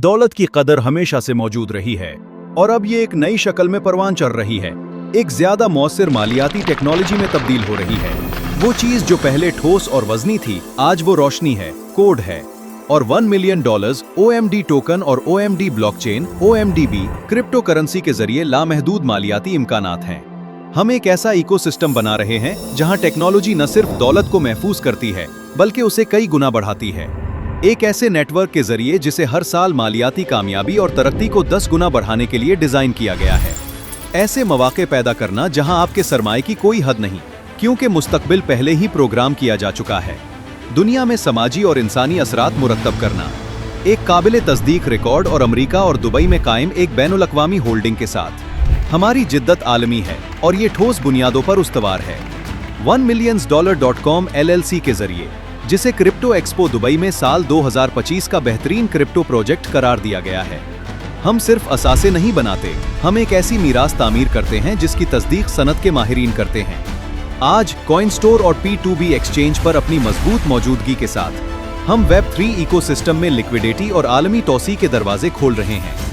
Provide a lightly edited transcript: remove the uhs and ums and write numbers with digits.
दौलत की कदर हमेशा से मौजूद रही है और अब ये एक नई शक्ल में परवान चढ़ रही है। एक ज्यादा मौसर मालियाती टेक्नोलॉजी में तब्दील हो रही है। वो चीज जो पहले ठोस और वजनी थी, आज वो रोशनी है, कोड है। और $1 मिलियन OMD टोकन और OMD blockchain OMDB crypto currency के जरिए लामहदूद मालियाती इम्कानात हैं। हम एक ऐसा इकोसिस्टम बना रहे हैं जहां टेक्नोलॉजी न सिर्फ दौलत को महफूज करती है बल्कि उसे कई गुना बढ़ाती है। एक ऐसे नेटवर्क के जरिए जिसे हर साल मालियाती कामयाबी और तरक्की को 10 गुना बढ़ाने के लिए डिजाइन किया गया है। ऐसे मौके पैदा करना जहां आपके सरमाए की कोई हद नहीं, क्योंकि मुस्तकबिल पहले ही प्रोग्राम किया जा चुका है। दुनिया में समाजी और इंसानी असरात मुरत्तब करना, एक काबिल तस्दीक रिकॉर्ड और अमेरिका और दुबई में कायम एक बैनुल-अक़वामी होल्डिंग के साथ हमारी जिद्दत आलमी है और ये ठोस बुनियादों पर उस्तवार है। $1million.com LLC के जरिए, जिसे क्रिप्टो एक्सपो दुबई में साल 2025 का बेहतरीन क्रिप्टो प्रोजेक्ट करार दिया गया है। हम सिर्फ असासे नहीं बनाते, हम एक ऐसी मीरास तामीर करते हैं जिसकी तस्दीक सनत के माहिरीन करते हैं। आज कॉइनस्टोर और P2B एक्सचेंज पर अपनी मजबूत मौजूदगी के साथ हम Web3 इकोसिस्टम में लिक्विडिटी और आलमी तौसी के दरवाजे खोल रहे हैं।